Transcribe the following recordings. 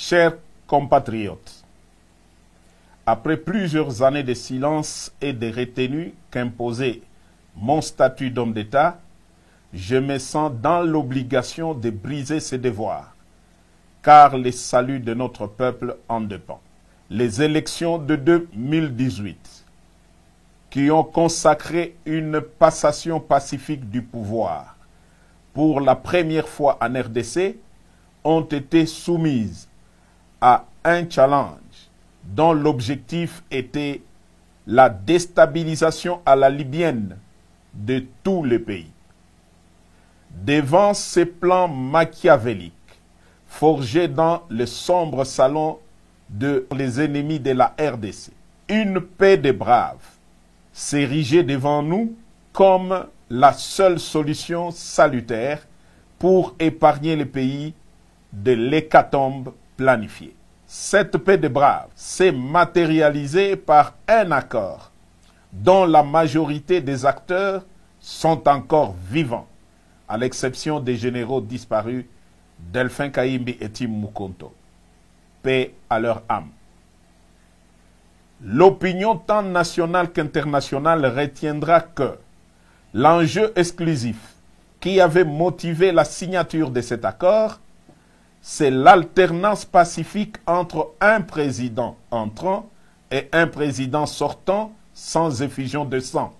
Chers compatriotes, après plusieurs années de silence et de retenue qu'imposait mon statut d'homme d'État, je me sens dans l'obligation de briser ces devoirs, car le salut de notre peuple en dépend. Les élections de 2018, qui ont consacré une passation pacifique du pouvoir pour la première fois en RDC, ont été soumises à un challenge dont l'objectif était la déstabilisation à la libyenne de tout le pays. Devant ces plans machiavéliques, forgés dans le sombre salon de les ennemis de la RDC, une paix des braves s'érigeait devant nous comme la seule solution salutaire pour épargner le pays de l'hécatombe planifiée. Cette paix des braves s'est matérialisée par un accord dont la majorité des acteurs sont encore vivants, à l'exception des généraux disparus Delphin Kayimbi et Tim Mukonto. Paix à leur âme. L'opinion tant nationale qu'internationale retiendra que l'enjeu exclusif qui avait motivé la signature de cet accord, c'est l'alternance pacifique entre un président entrant et un président sortant sans effusion de sang,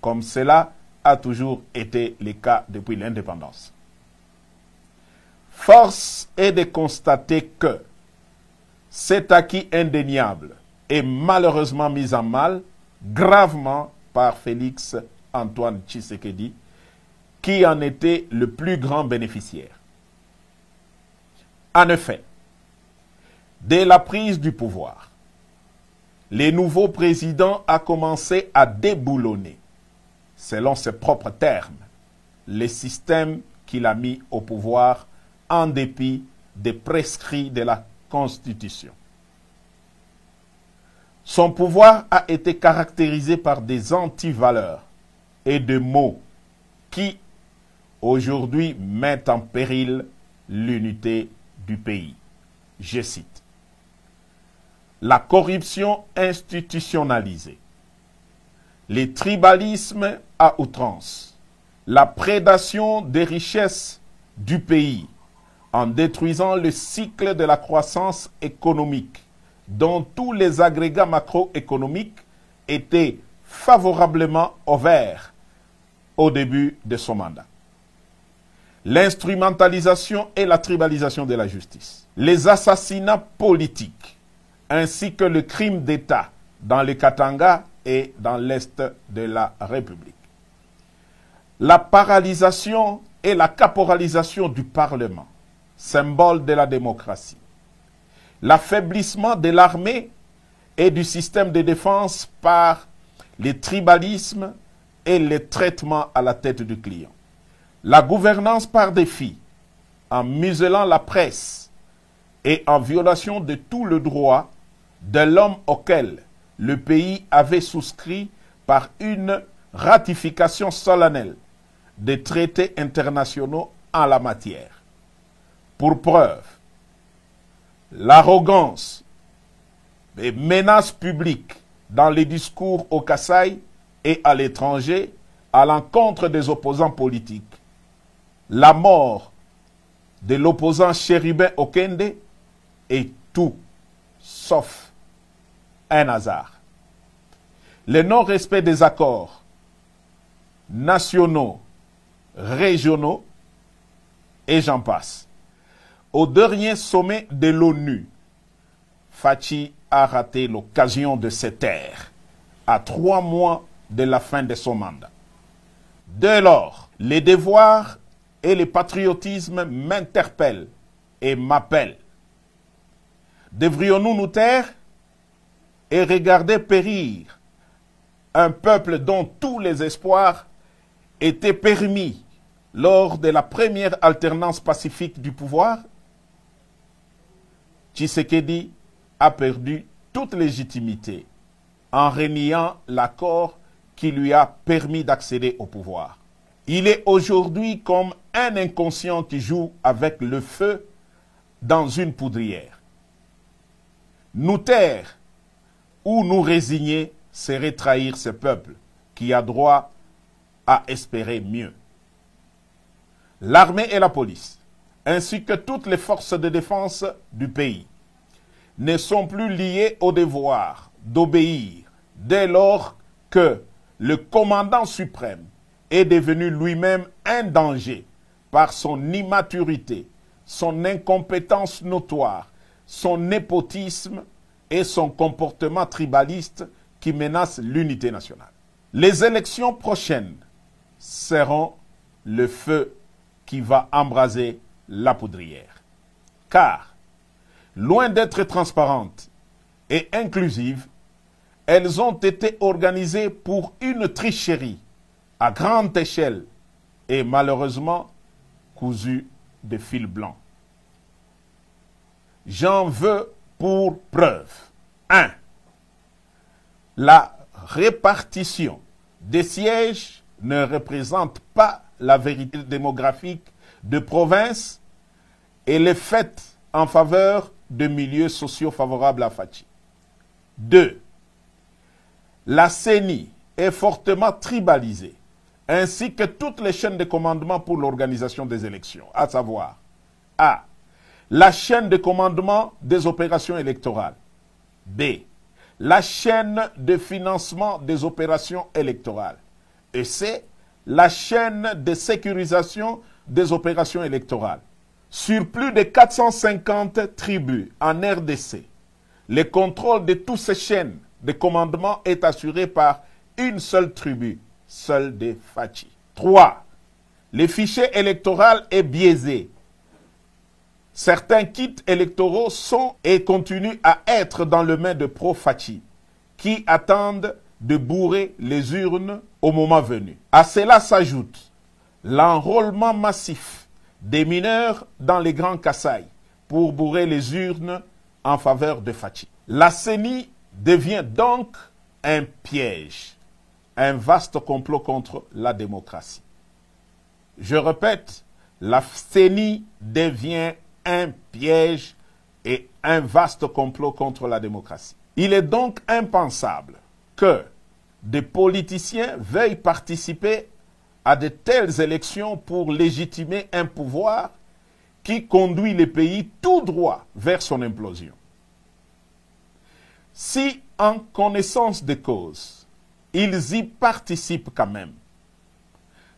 comme cela a toujours été le cas depuis l'indépendance. Force est de constater que cet acquis indéniable est malheureusement mis en mal gravement par Félix Antoine Tshisekedi, qui en était le plus grand bénéficiaire. En effet, dès la prise du pouvoir, le nouveau président a commencé à déboulonner, selon ses propres termes, les systèmes qu'il a mis au pouvoir en dépit des prescrits de la Constitution. Son pouvoir a été caractérisé par des antivaleurs et des mots qui, aujourd'hui, mettent en péril l'unité du pays. Je cite: la corruption institutionnalisée, les tribalismes à outrance, la prédation des richesses du pays en détruisant le cycle de la croissance économique dont tous les agrégats macroéconomiques étaient favorablement ouverts au début de son mandat. L'instrumentalisation et la tribalisation de la justice, les assassinats politiques, ainsi que le crime d'État dans le Katanga et dans l'Est de la République. La paralysation et la caporalisation du Parlement, symbole de la démocratie. L'affaiblissement de l'armée et du système de défense par les tribalismes et les traitements à la tête du client. La gouvernance par défi, en muselant la presse et en violation de tout le droit de l'homme auquel le pays avait souscrit par une ratification solennelle des traités internationaux en la matière. Pour preuve, l'arrogance et menaces publiques dans les discours au Kasaï et à l'étranger à l'encontre des opposants politiques, la mort de l'opposant Chérubin Okende est tout sauf un hasard. Le non-respect des accords nationaux, régionaux, et j'en passe. Au dernier sommet de l'ONU, Fachi a raté l'occasion de se taire à 3 mois de la fin de son mandat. Dès lors, les devoirs et le patriotisme m'interpellent et m'appellent. Devrions-nous nous taire et regarder périr un peuple dont tous les espoirs étaient permis lors de la première alternance pacifique du pouvoir? Tshisekedi a perdu toute légitimité en reniant l'accord qui lui a permis d'accéder au pouvoir. Il est aujourd'hui comme un inconscient qui joue avec le feu dans une poudrière. Nous taire ou nous résigner serait trahir ce peuple qui a droit à espérer mieux. L'armée et la police, ainsi que toutes les forces de défense du pays, ne sont plus liées au devoir d'obéir dès lors que le commandant suprême est devenu lui-même un danger par son immaturité, son incompétence notoire, son népotisme et son comportement tribaliste qui menace l'unité nationale. Les élections prochaines seront le feu qui va embraser la poudrière. Car, loin d'être transparentes et inclusives, elles ont été organisées pour une tricherie à grande échelle et malheureusement cousues de fil blanc. J'en veux pour preuve. 1. La répartition des sièges ne représente pas la vérité démographique de province et les faits en faveur de milieux sociaux favorables à Fachi. 2. La CENI est fortement tribalisée, ainsi que toutes les chaînes de commandement pour l'organisation des élections, à savoir A. La chaîne de commandement des opérations électorales. B. La chaîne de financement des opérations électorales. Et C. La chaîne de sécurisation des opérations électorales. Sur plus de 450 tribus en RDC, le contrôle de toutes ces chaînes de commandement est assuré par une seule tribu, celle des Fachi. 3. Le fichier électoral est biaisé. Certains kits électoraux sont et continuent à être dans les mains de pro-Fachi, qui attendent de bourrer les urnes au moment venu. À cela s'ajoute l'enrôlement massif des mineurs dans les grands Kasaï pour bourrer les urnes en faveur de Fachi. La CENI devient donc un piège, un vaste complot contre la démocratie. Je répète, la CENI devient un piège et un vaste complot contre la démocratie. Il est donc impensable que des politiciens veuillent participer à de telles élections pour légitimer un pouvoir qui conduit le pays tout droit vers son implosion. Si, en connaissance de cause, ils y participent quand même,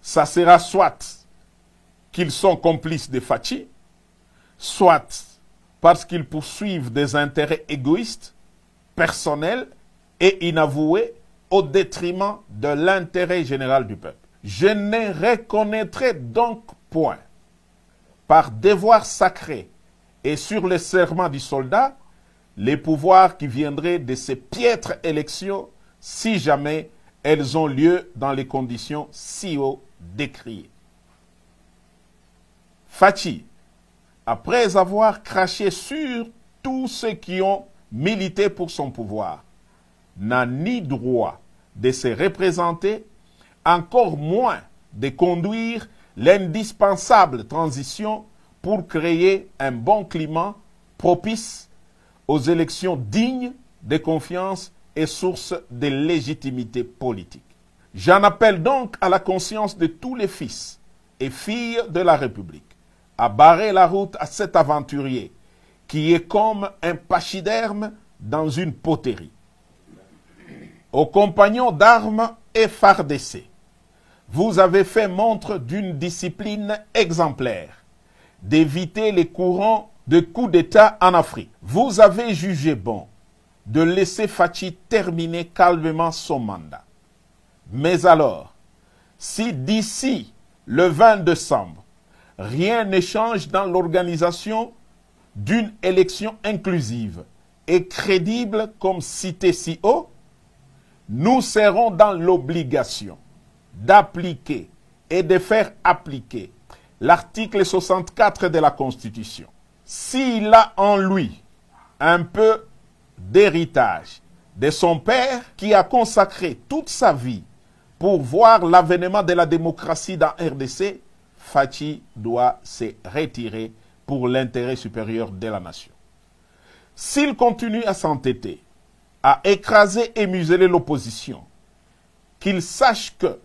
ça sera soit qu'ils sont complices de Fachi, soit parce qu'ils poursuivent des intérêts égoïstes, personnels et inavoués au détriment de l'intérêt général du peuple. Je ne reconnaîtrai donc point, par devoir sacré et sur le serment du soldat, les pouvoirs qui viendraient de ces piètres élections si jamais elles ont lieu dans les conditions si haut décriées. Fachi, après avoir craché sur tous ceux qui ont milité pour son pouvoir, n'a ni droit de se représenter, encore moins de conduire l'indispensable transition pour créer un bon climat propice aux élections dignes de confiance et source de légitimité politique. J'en appelle donc à la conscience de tous les fils et filles de la République à barrer la route à cet aventurier qui est comme un pachyderme dans une poterie. Aux compagnons d'armes FARDC, vous avez fait montre d'une discipline exemplaire, d'éviter les courants de coups d'État en Afrique. Vous avez jugé bon de laisser Fachi terminer calmement son mandat. Mais alors, si d'ici le 20 décembre, rien ne change dans l'organisation d'une élection inclusive et crédible comme cité si haut, nous serons dans l'obligation d'appliquer et de faire appliquer l'article 64 de la Constitution. S'il a en lui un peu d'héritage de son père qui a consacré toute sa vie pour voir l'avènement de la démocratie dans RDC, Fachi doit se retirer pour l'intérêt supérieur de la nation. S'il continue à s'entêter, à écraser et museler l'opposition, qu'il sache que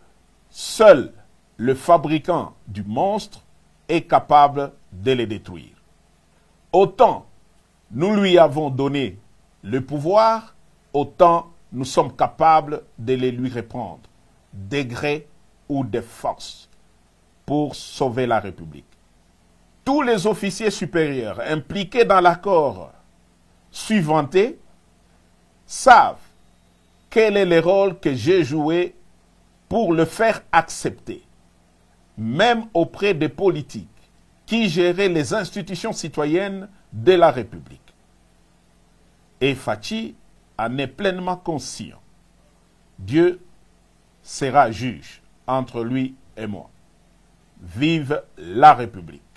seul le fabricant du monstre est capable de les détruire. Autant nous lui avons donné le pouvoir, autant nous sommes capables de les lui reprendre, de gré ou de force, pour sauver la République. Tous les officiers supérieurs impliqués dans l'accord suivanté savent quel est le rôle que j'ai joué pour le faire accepter, même auprès des politiques qui géraient les institutions citoyennes de la République. Et Fathi en est pleinement conscient. Dieu sera juge entre lui et moi. Vive la République!